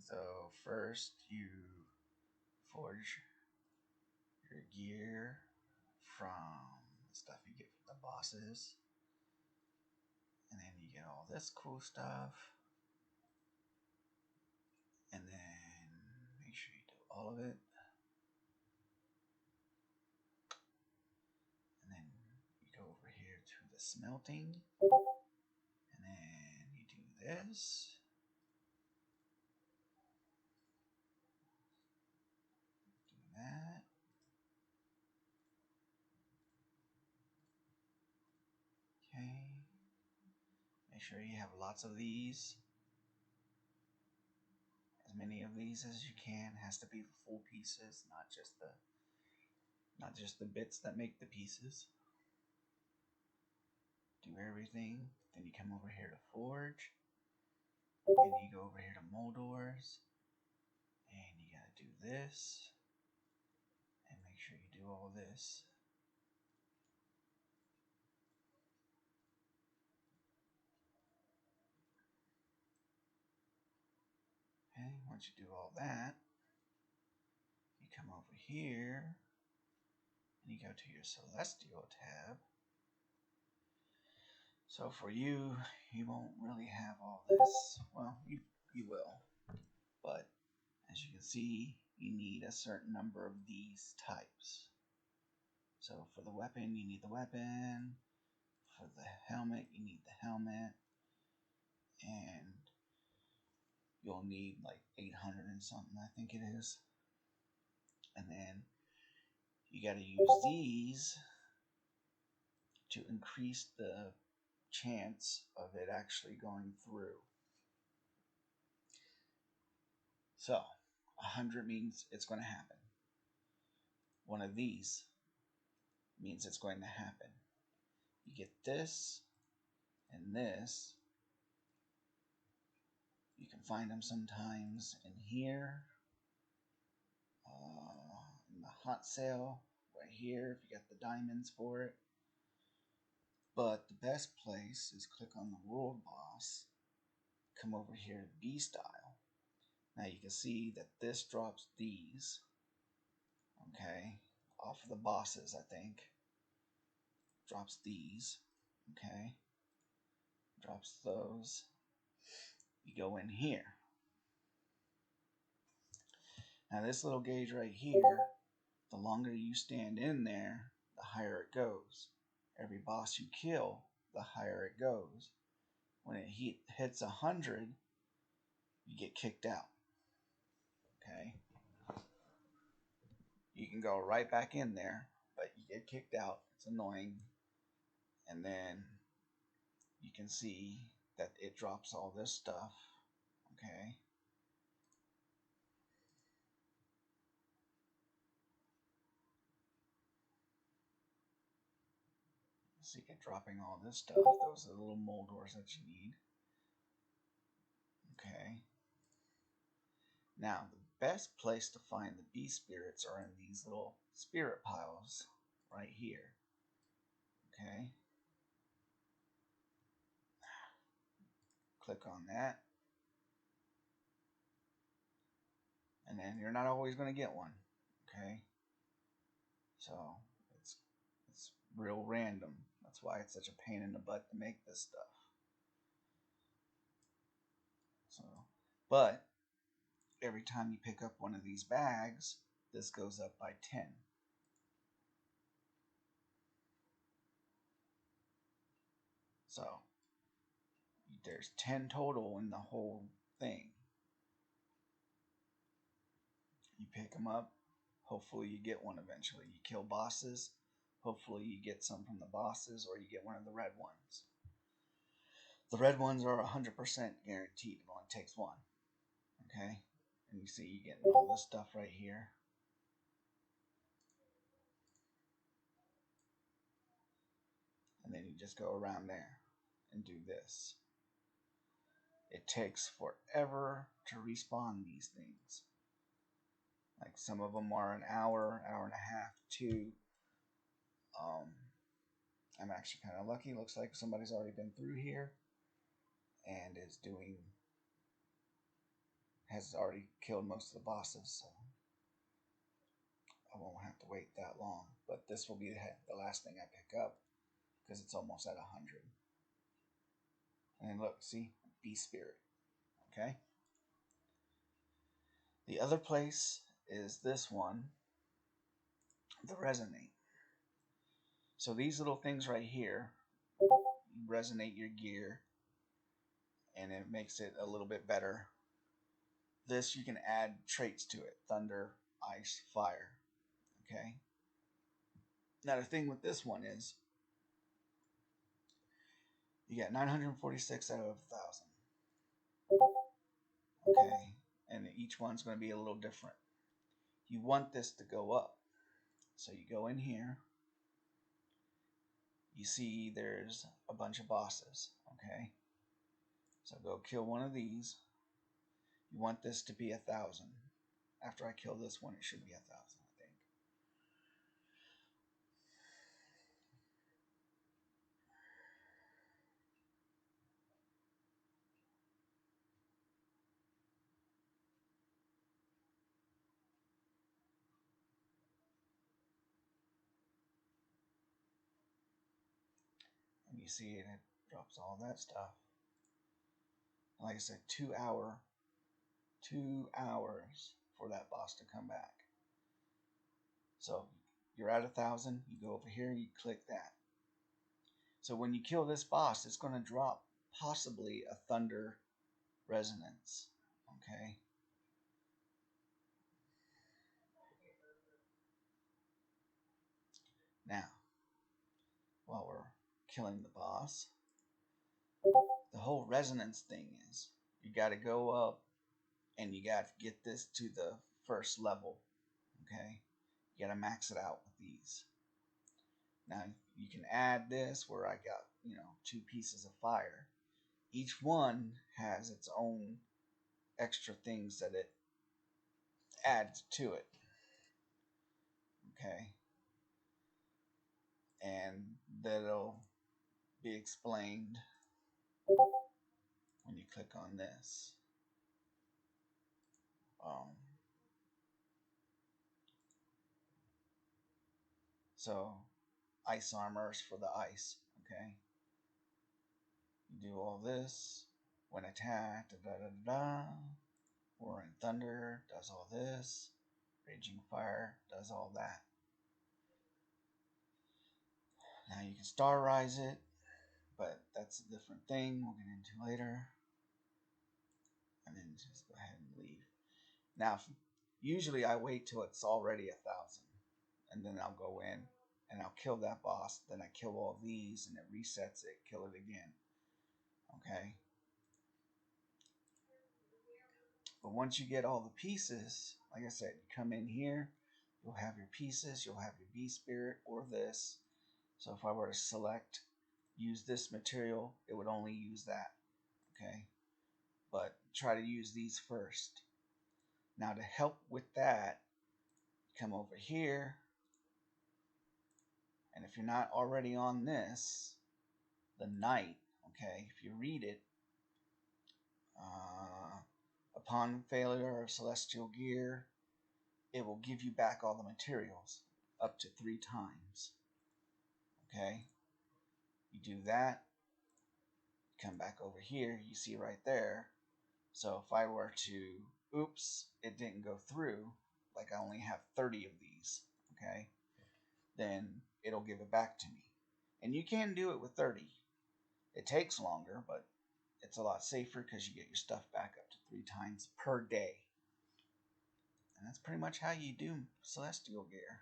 So first you forge your gear from the stuff you get from the bosses, and then you get all this cool stuff, and then make sure you do all of it, and then you go over here to the smelting, and then you do this, do that. Okay, make sure you have lots of these, as many of these as you can. It has to be the full pieces, not just the bits that make the pieces. Do everything, then you come over here to forge, and you go over here to molders, and you gotta do this, and make sure you do all this. Okay, once you do all that, you come over here, and you go to your Celestial tab. So for you, you won't really have all this. Well, you will, but as you can see, you need a certain number of these types. So for the weapon, you need the weapon. For the helmet, you need the helmet. And you'll need like 800 and something, I think it is. And then you got to use these to increase the chance of it actually going through. So 100 means it's going to happen. One of these means it's going to happen. You get this and this. You can find them sometimes in here, in the hot sale right here if you got the diamonds for it. But the best place is click on the world boss, come over here to B style. Now you can see that this drops these, okay, off of the bosses, I think. Drops these, okay, drops those. You go in here. Now this little gauge right here, the longer you stand in there, the higher it goes. Every boss you kill, the higher it goes. When it hits 100, you get kicked out. Okay? You can go right back in there, but you get kicked out. It's annoying. And then you can see that it drops all this stuff. Okay? See it dropping all this stuff. Those are the little moldors that you need. Okay. Now, the best place to find the bee spirits are in these little spirit piles right here. Okay. Click on that. And then you're not always going to get one. Okay. So it's real random. That's why it's such a pain in the butt to make this stuff. So, but every time you pick up one of these bags, this goes up by 10. So there's 10 total in the whole thing. You pick them up, hopefully you get one eventually. You kill bosses, hopefully you get some from the bosses, or you get one of the red ones. The red ones are 100% guaranteed. It only takes one. Okay? And you see you getting all this stuff right here. And then you just go around there and do this. It takes forever to respawn these things. Like some of them are an hour, hour and a half, 2. I'm actually kind of lucky. Looks like somebody's already been through here and has already killed most of the bosses, so I won't have to wait that long. But this will be the last thing I pick up because it's almost at 100. And look, see, Beast Spirit. Okay. The other place is this one, the Resonate. So these little things right here resonate your gear, and it makes it a little bit better. This, you can add traits to it: thunder, ice, fire. Okay. Now the thing with this one is you get 946 out of 1,000. Okay. And each one's going to be a little different. You want this to go up. So you go in here. You see there's a bunch of bosses. Okay. So go kill one of these. You want this to be 1,000. After I kill this one, it should be 1,000, I think. And you see it drops all that stuff. Like I said, 2 hours for that boss to come back. So you're at 1,000, you go over here, you click that. So when you kill this boss, it's going to drop possibly a thunder resonance. Okay. Now, while we're killing the boss, the whole resonance thing is you got to go up and you got to get this to the first level. Okay. You got to max it out with these. Now you can add this where I got, 2 pieces of fire. Each one has its own extra things that it adds to it. Okay. And that'll be explained when you click on this. So ice armors for the ice. Okay. You do all this. When attacked, Roaring Thunder does all this. Raging Fire does all that. Now you can star rise it, but that's a different thing we'll get into later. And then just go ahead and leave. Now, usually I wait till it's already 1,000, and then I'll go in and I'll kill that boss. Then I kill all these, and it resets it. Kill it again. Okay. But once you get all the pieces, like I said, you come in here, you'll have your pieces, you'll have your Beast Spirit or this. So if I were to select, use this material, it would only use that. Okay. But try to use these first. Now to help with that, come over here. And if you're not already on this, the night, okay, if you read it, upon failure of celestial gear, it will give you back all the materials up to 3 times. Okay, you do that, come back over here, you see right there. So if I were to, oops, it didn't go through, like I only have 30 of these, okay, then it'll give it back to me. And you can do it with 30. It takes longer, but it's a lot safer because you get your stuff back up to 3 times per day. And that's pretty much how you do celestial gear.